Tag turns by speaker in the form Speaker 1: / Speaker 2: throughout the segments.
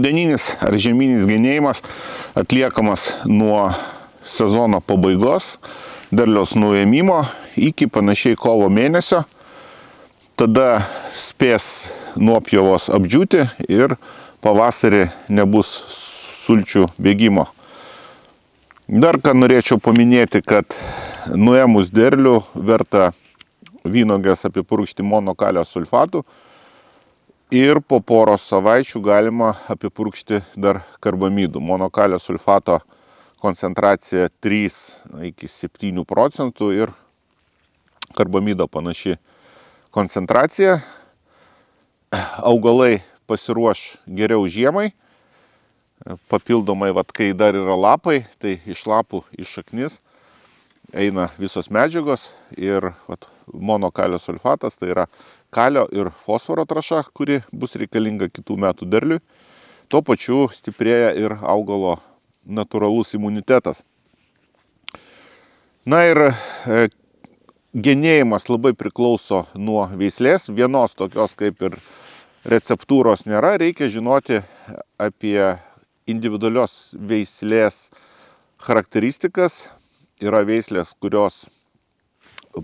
Speaker 1: Rudeninis ar žieminis genėjimas atliekamas nuo sezono pabaigos, derliaus nuėmimo iki panašiai kovo mėnesio. Tada spės nuopjovos apdžiūti ir pavasarį nebus sulčių bėgimo. Dar ką norėčiau paminėti, kad nuėmus derlių verta vynuoges apipurkšti monokalio sulfatu ir po poros savaičių galima apipurkšti dar karbamidų. Monokalio sulfato koncentracija 3 iki 7 procentų ir karbamido panaši koncentracija. Augalai pasiruoš geriau žiemai. Papildomai, kai dar yra lapai, tai iš lapų, iš šaknis eina visos medžiagos ir monokalio sulfatas, tai yra kalio ir fosforo trąša, kuri bus reikalinga kitų metų derliui. Tuo pačiu stiprėja ir augalo natūralus imunitetas. Na ir genėjimas labai priklauso nuo veislės. Vienos tokios kaip ir receptūros nėra. Reikia žinoti apie individualios veislės charakteristikas. Yra veislės, kurios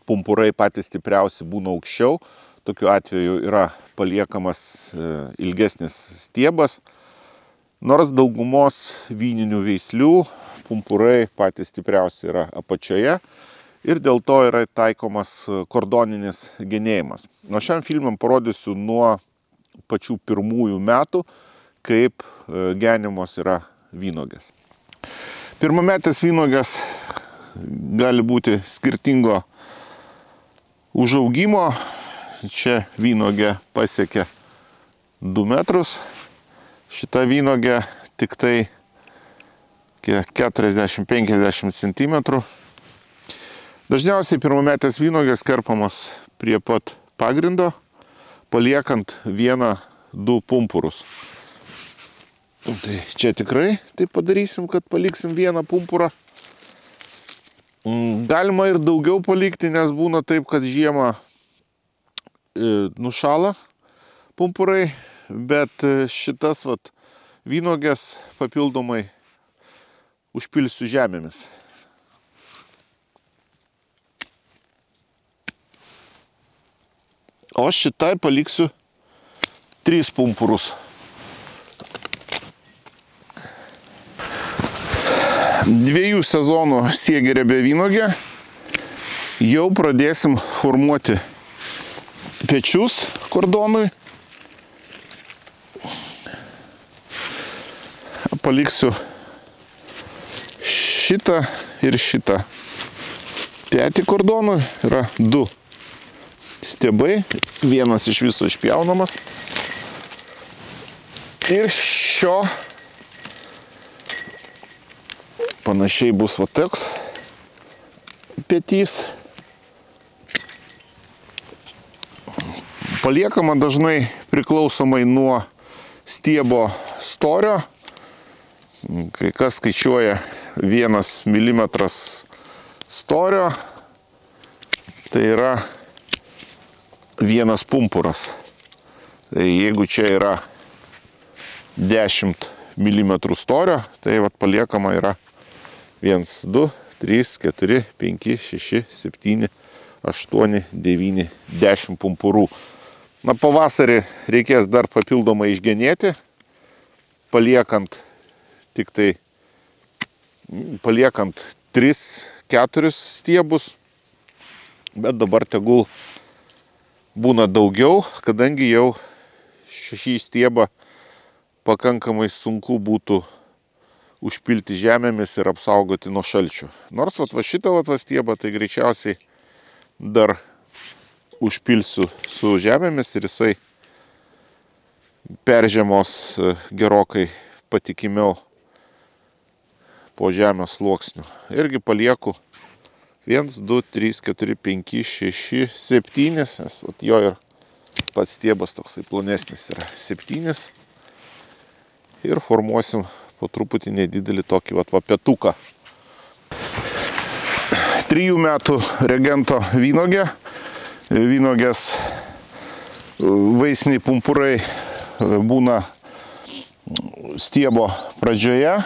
Speaker 1: pumpurai patys stipriausi būna aukščiau. Tokiu atveju yra paliekamas ilgesnis stiebas. Nors daugumos vyninių veislių pumpurai patys stipriausi yra apačioje ir dėl to yra taikomas kordoninis genėjimas. O šiam filmam parodysiu nuo pačių pirmųjų metų, kaip genimos yra vynuogės. Pirmametės vynuogės gali būti skirtingo užaugimo. Čia vynuogė pasiekia 2 metrus. Šita vynuogė tik tai 40-50 cm. Dažniausiai pirmametės vynuogės kerpamos prie pat pagrindo, paliekant 1-2 pumpurus. Tai čia tikrai taip padarysim, kad paliksim 1 pumpurą. Galima ir daugiau palikti, nes būna taip, kad žiemą nušala pumpurai, bet šitas vynuogės papildomai užpilsiu žemėmis. O šitai paliksiu 3 pumpurus. 2 sezonų sėgerėbė vynuogė. Jau pradėsim formuoti pečius kordonui. Paliksiu šitą ir šitą petį kordonui. Yra 2 stiebai, vienas iš viso išpjaunamas. Ir šio panašiai bus toks petys. Paliekama dažnai priklausomai nuo stiebo storio. Kai kas skaičiuoja 1 mm storio, tai yra 1 pumpuras. Tai jeigu čia yra 10 mm storio, tai paliekama yra 1, 2, 3, 4, 5, 6, 7, 8, 9, 10 pumpurų. Na, pavasarį reikės dar papildomai išgenėti, paliekant 3-4 stiebus, bet dabar tegul būna daugiau, kadangi jau šį stiebą pakankamai sunku būtų užpilti žemėmis ir apsaugoti nuo šalčių. Nors šitą stiebą tai greičiausiai dar užpilsiu su žemėmis ir jisai peržiemos gerokai patikimiau po žemės sluoksnių. Irgi palieku 1, 2, 3, 4, 5, 6, 7, nes jo ir pats stiebas toksai plonesnis yra 7. Ir formuosim po truputį nedidelį tokį petuką. 3 metų regento vynuogė. Vynuogės vaisiniai pumpurai būna stiebo pradžioje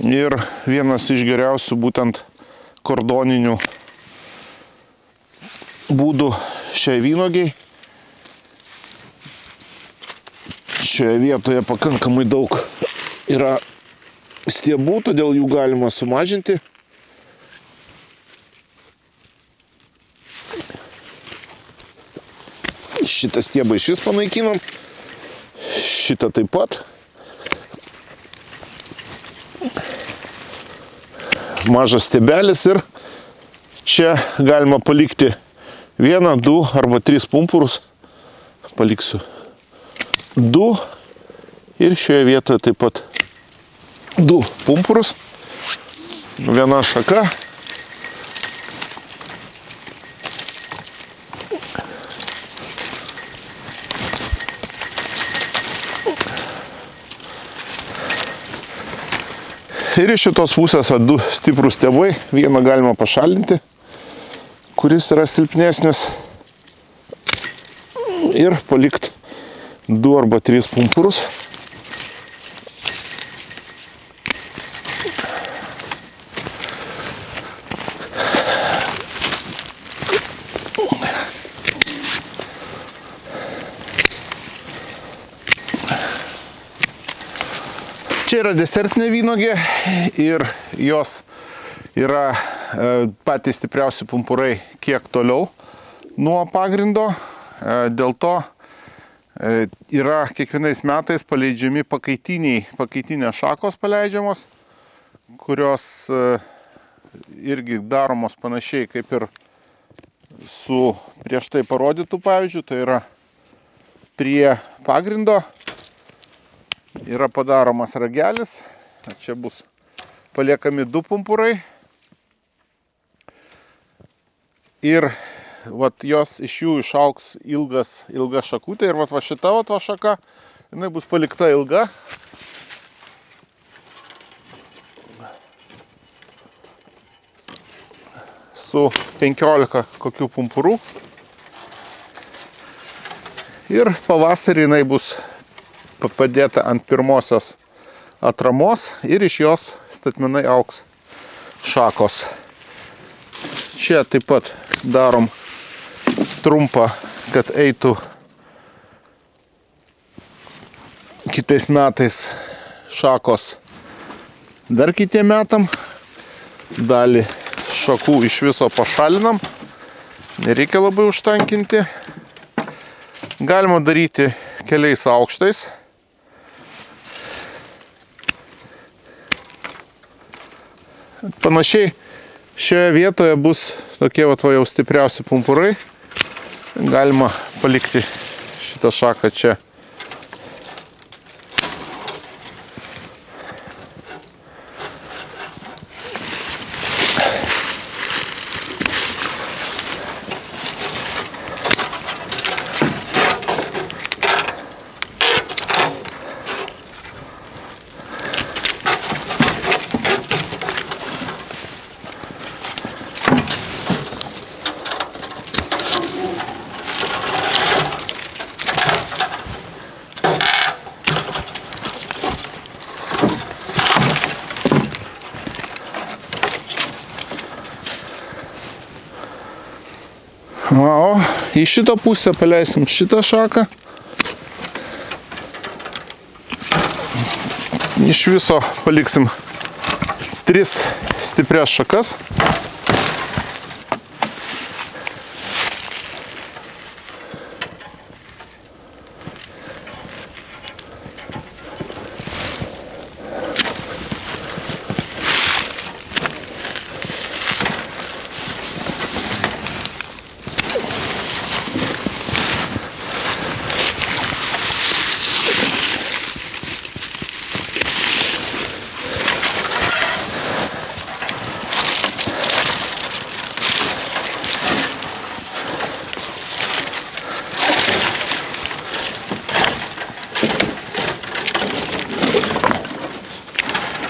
Speaker 1: ir vienas iš geriausių būtent kordoninių būdų šiai vynuogei. Šioje vietoje pakankamai daug yra stiebų, todėl jų galima sumažinti. Šitą stiebą iš vis panaikinom. Šitą taip pat. Mažas stiebelis ir čia galima palikti 1, 2 arba 3 pumpurus. Paliksiu 2 ir šioje vietoje taip pat 2 pumpurus. Viena šaka. Ir iš šitos pusės 2 stiprūs stiebai, vieną galima pašalinti, kuris yra silpnesnis, ir palikti 2 arba 3 pumpurus. Čia yra desertinė vynuogė ir jos yra patys stipriausi pumpurai kiek toliau nuo pagrindo. Dėl to yra kiekvienais metais paleidžiami pakaitinės šakos paleidžiamos, kurios irgi daromos panašiai kaip ir su prieš tai parodytų pavyzdžių. Tai yra prie pagrindo yra padaromas ragelis, čia bus paliekami 2 pumpurai ir vat jos iš jų išaugs ilga šakutė ir vat va šita va šaka, jinai bus palikta ilga. Su 15 kokių pumpurų ir pavasarį jinai bus padėta ant pirmosios atramos ir iš jos statmenai augs šakos. Čia taip pat darom trumpą, kad eitų kitais metais šakos dar kitiem metam. Dalį šakų iš viso pašalinam, nereikia labai užtankinti. Galima daryti keliais aukštais. Panašiai šioje vietoje bus tokie va jau stipriausi pumpurai. Galima palikti šitą šaką čia. O į šitą pusę paleisim šitą šaką. Iš viso paliksim 3 stiprias šakas.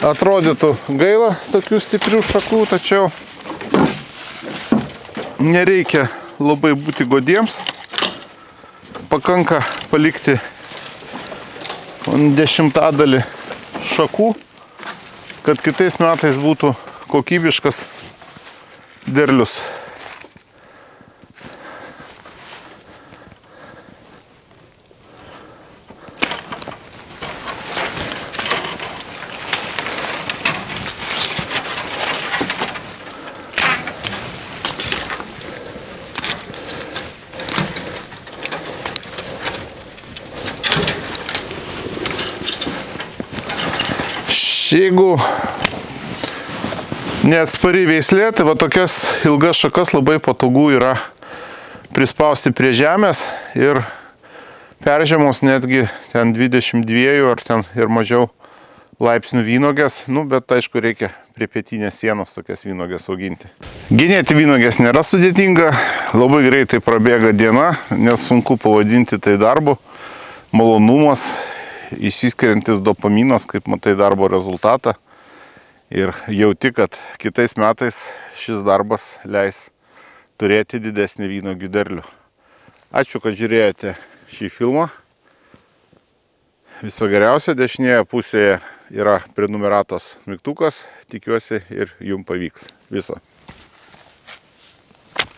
Speaker 1: Atrodytų gaila tokių stiprių šakų, tačiau nereikia labai būti godiems. Pakanka palikti 10 šakų, kad kitais metais būtų kokybiškas derlius. Jeigu neatspari veislė, tai va tokias ilgas šakas labai patogu yra prispausti prie žemės ir peržiemos netgi ten 22 ar ten ir mažiau laipsnių vynogės, bet aišku reikia prie pietinės sienos tokias vynogės auginti. Genėti vynogės nėra sudėtinga, labai greitai prabėga diena, nes sunku pavadinti tai darbu, malonumas, išsiskiriantis dopaminas, kaip matai darbo rezultatą ir jauti, kad kitais metais šis darbas leis turėti didesnį vynuogių derlių. Ačiū, kad žiūrėjote šį filmą. Viso geriausio, dešinėje pusėje yra prenumeratos mygtukas, tikiuosi ir jums pavyks. Viso.